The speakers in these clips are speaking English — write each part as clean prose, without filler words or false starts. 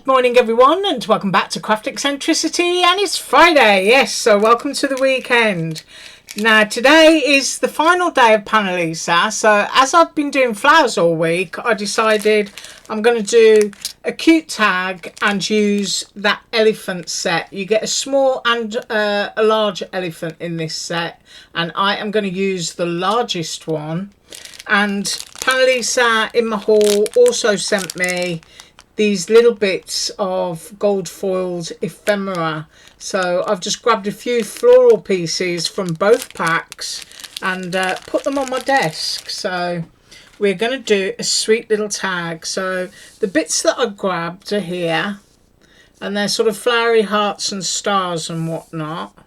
Good morning everyone, and welcome back to Craft Eccentricity, and it's Friday, yes, so welcome to the weekend. Now today is the final day of Panalisa, so as I've been doing flowers all week, I decided I'm going to do a cute tag and use that elephant set. You get a small and a large elephant in this set, and I am going to use the largest one. And Panalisa in my haul also sent me these little bits of gold foiled ephemera, so I've just grabbed a few floral pieces from both packs and put them on my desk. So we're going to do a sweet little tag. So the bits that I grabbed are here, and they're sort of flowery hearts and stars and whatnot.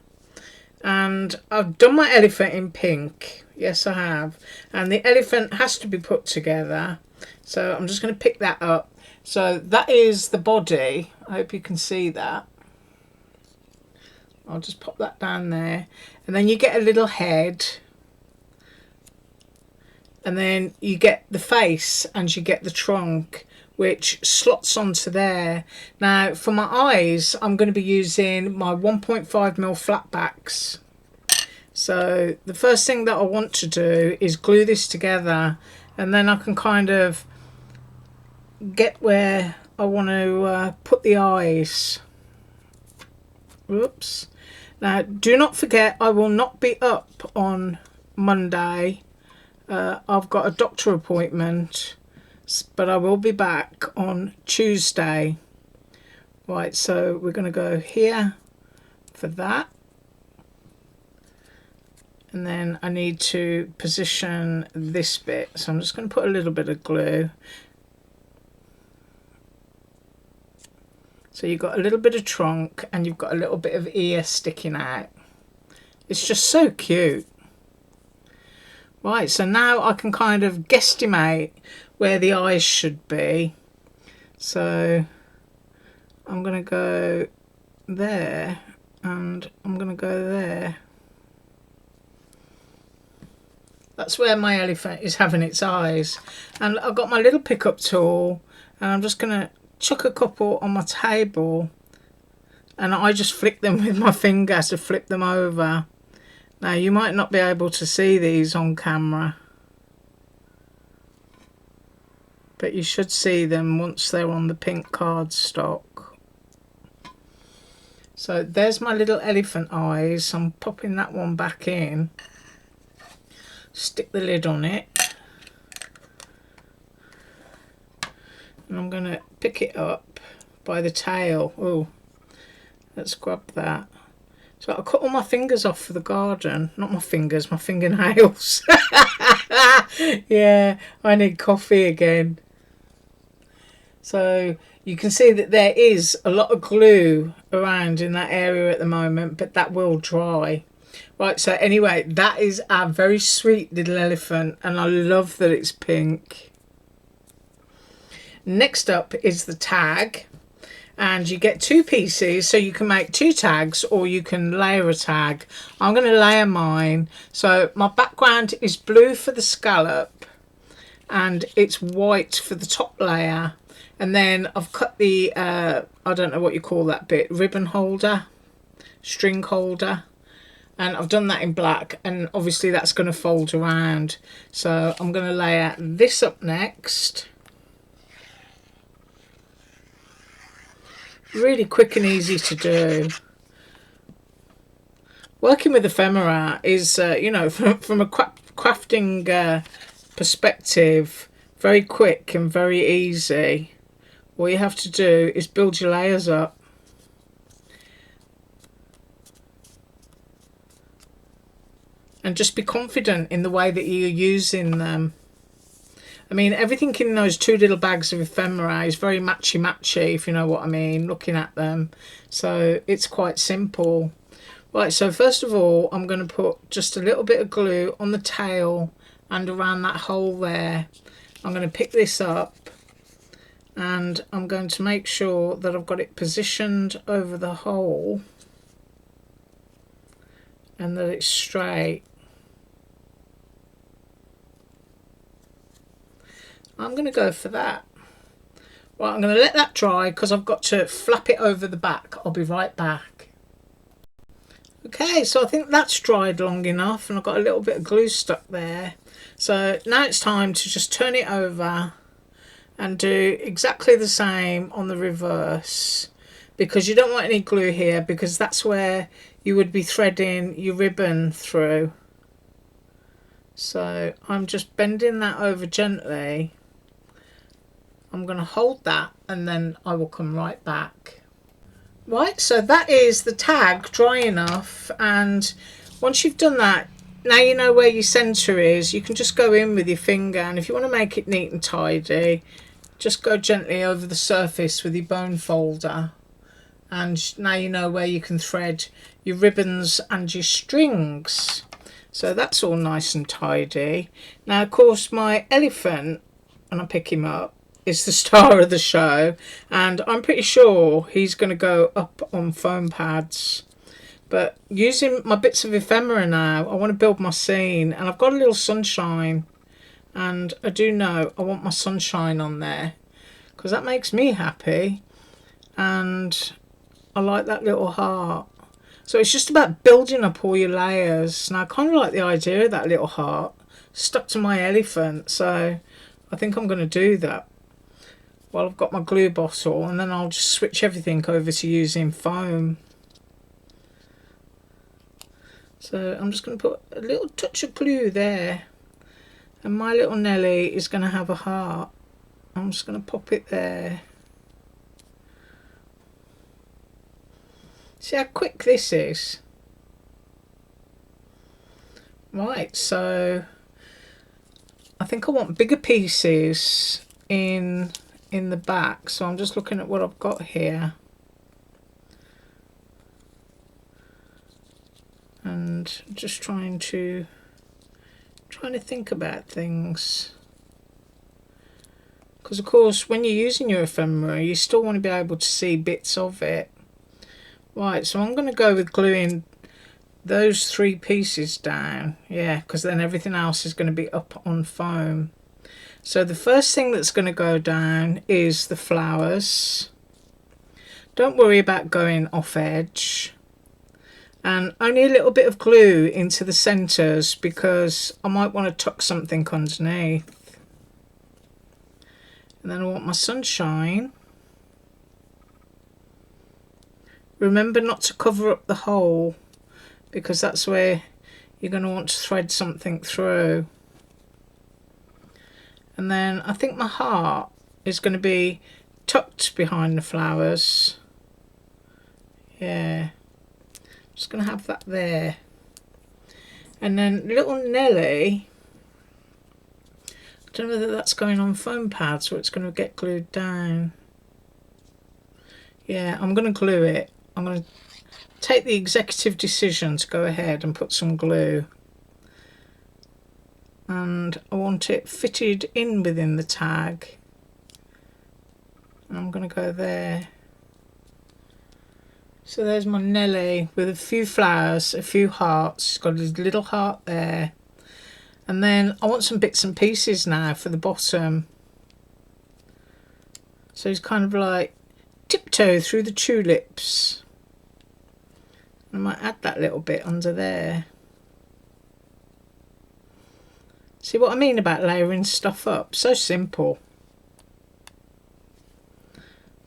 And I've done my elephant in pink, yes I have, and the elephant has to be put together, so I'm just going to pick that up. So that is the body. I hope you can see that. I'll just pop that down there. And then you get a little head. And then you get the face and you get the trunk, which slots onto there. Now for my eyes, I'm going to be using my 1.5mm flatbacks. So the first thing that I want to do is glue this together, and then I can kind of get where I want to put the eyes. Oops. Now do not forget, I will not be up on Monday. I've got a doctor appointment, but I will be back on Tuesday. Right, so we're going to go here for that, and then I need to position this bit, so I'm just going to put a little bit of glue. So you've got a little bit of trunk and you've got a little bit of ear sticking out. It's just so cute. Right, so now I can kind of guesstimate where the eyes should be. So I'm going to go there and I'm going to go there. That's where my elephant is having its eyes. And I've got my little pickup tool, and I'm just going to chuck a couple on my table, and I just flick them with my finger to flip them over. Now you might not be able to see these on camera, but you should see them once they're on the pink cardstock. So there's my little elephant eyes. I'm popping that one back in, stick the lid on it, and I'm going to pick it up by the tail. Oh, let's grab that. So I cut all my fingers off for the garden. Not my fingers, my fingernails. Yeah, I need coffee again. So you can see that there is a lot of glue around in that area at the moment, but that will dry. Right, so anyway, that is our very sweet little elephant, and I love that it's pink. Next up is the tag, and you get two pieces, so you can make two tags or you can layer a tag. I'm going to layer mine. So my background is blue for the scallop and it's white for the top layer, and then I've cut the I don't know what you call that bit, ribbon holder, string holder, and I've done that in black, and obviously that's going to fold around. So I'm going to layer this up next. Really quick and easy to do. Working with ephemera is, you know, from a crafting perspective, very quick and very easy. All you have to do is build your layers up. And just be confident in the way that you're using them. I mean, everything in those two little bags of ephemera is very matchy-matchy, if you know what I mean, looking at them. So it's quite simple. Right, so first of all, I'm going to put just a little bit of glue on the tail and around that hole there. I'm going to pick this up, and I'm going to make sure that I've got it positioned over the hole and that it's straight. I'm going to go for that. Right, I'm going to let that dry because I've got to flap it over the back. I'll be right back. Okay, so I think that's dried long enough and I've got a little bit of glue stuck there. So now it's time to just turn it over and do exactly the same on the reverse, because you don't want any glue here because that's where you would be threading your ribbon through. So I'm just bending that over gently. I'm going to hold that and then I will come right back. Right, so that is the tag dry enough, and once you've done that, now you know where your centre is. You can just go in with your finger, and if you want to make it neat and tidy, just go gently over the surface with your bone folder, and now you know where you can thread your ribbons and your strings. So that's all nice and tidy. Now of course my elephant, when I pick him up, is the star of the show, and I'm pretty sure he's going to go up on foam pads. But using my bits of ephemera now, I want to build my scene, and I've got a little sunshine, and I do know I want my sunshine on there because that makes me happy, and I like that little heart. So it's just about building up all your layers. Now I kind of like the idea of that little heart stuck to my elephant, so I think I'm going to do that. Well, I've got my glue bottle, and then I'll just switch everything over to using foam. So I'm just going to put a little touch of glue there, and my little Nelly is going to have a heart. I'm just going to pop it there. See how quick this is? Right, so I think I want bigger pieces in the back, so I'm just looking at what I've got here and just trying to think about things, because of course when you're using your ephemera you still want to be able to see bits of it. Right, so I'm going to go with gluing those 3 pieces down, yeah, because then everything else is going to be up on foam. So the first thing that's going to go down is the flowers. Don't worry about going off edge, and only a little bit of glue into the centres because I might want to tuck something underneath. And then I want my sunshine. Remember not to cover up the hole, because that's where you're going to want to thread something through. And then I think my heart is going to be tucked behind the flowers. Yeah, just going to have that there. And then little Nelly, I don't know whether that's going on foam pads or it's going to get glued down. Yeah, I'm going to glue it. I'm going to take the executive decision to go ahead and put some glue. And I want it fitted in within the tag. And I'm going to go there. So there's my Nelly with a few flowers, a few hearts. It's got a little heart there. And then I want some bits and pieces now for the bottom. So it's kind of like tiptoe through the tulips. I might add that little bit under there. See what I mean about layering stuff up? So simple.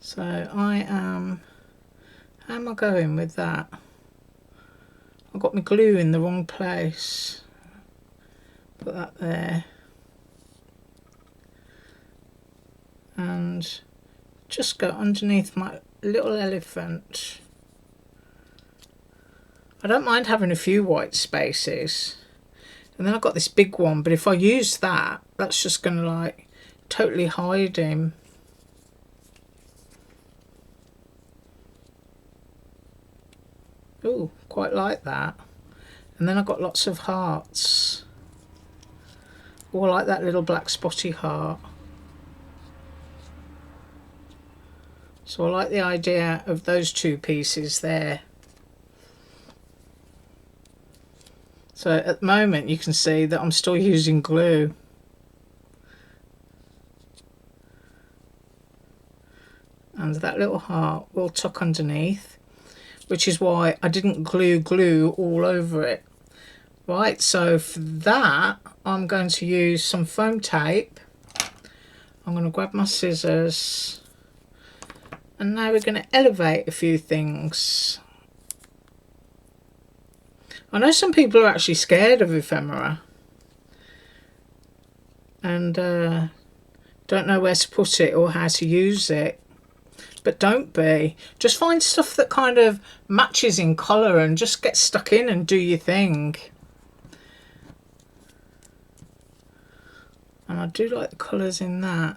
So I am, how am I going with that? I've got my glue in the wrong place. Put that there. And just go underneath my little elephant. I don't mind having a few white spaces. And then I've got this big one, but if I use that, that's just going to like totally hide him. Ooh, quite like that. And then I've got lots of hearts. Or like that little black spotty heart. So I like the idea of those 2 pieces there. So at the moment you can see that I'm still using glue. and that little heart will tuck underneath, which is why I didn't glue all over it. Right, so for that I'm going to use some foam tape. I'm going to grab my scissors, and now we're going to elevate a few things. I know some people are actually scared of ephemera and don't know where to put it or how to use it, but don't be. Just find stuff that kind of matches in colour and just get stuck in and do your thing. And I do like the colours in that.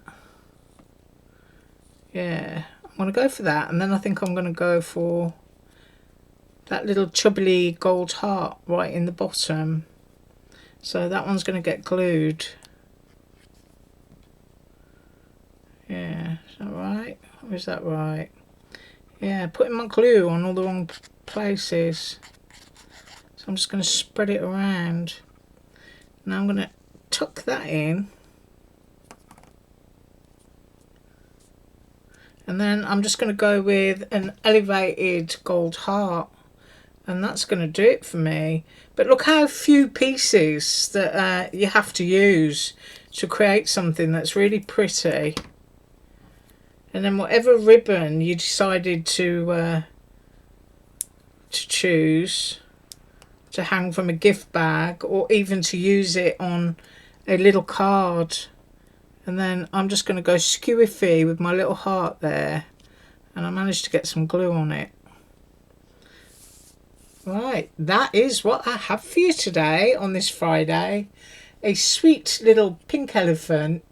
Yeah, I'm going to go for that, and then I think I'm going to go for that little chubbly gold heart right in the bottom. So that one's going to get glued. Yeah, is that right? Or is that right? Yeah, putting my glue on all the wrong places. So I'm just going to spread it around. Now I'm going to tuck that in. And then I'm just going to go with an elevated gold heart. And that's going to do it for me. But look how few pieces that you have to use to create something that's really pretty. And then whatever ribbon you decided to choose to hang from a gift bag, or even to use it on a little card. And then I'm just going to go skewy with my little heart there, and I managed to get some glue on it. Right, that is what I have for you today on this Friday. A sweet little pink elephant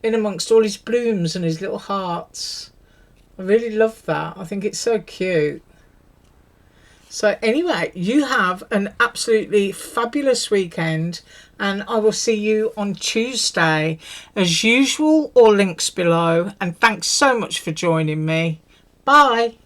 in amongst all his blooms and his little hearts. I really love that. I think it's so cute. So anyway, you have an absolutely fabulous weekend, and I will see you on Tuesday as usual. All links below, and thanks so much for joining me. Bye.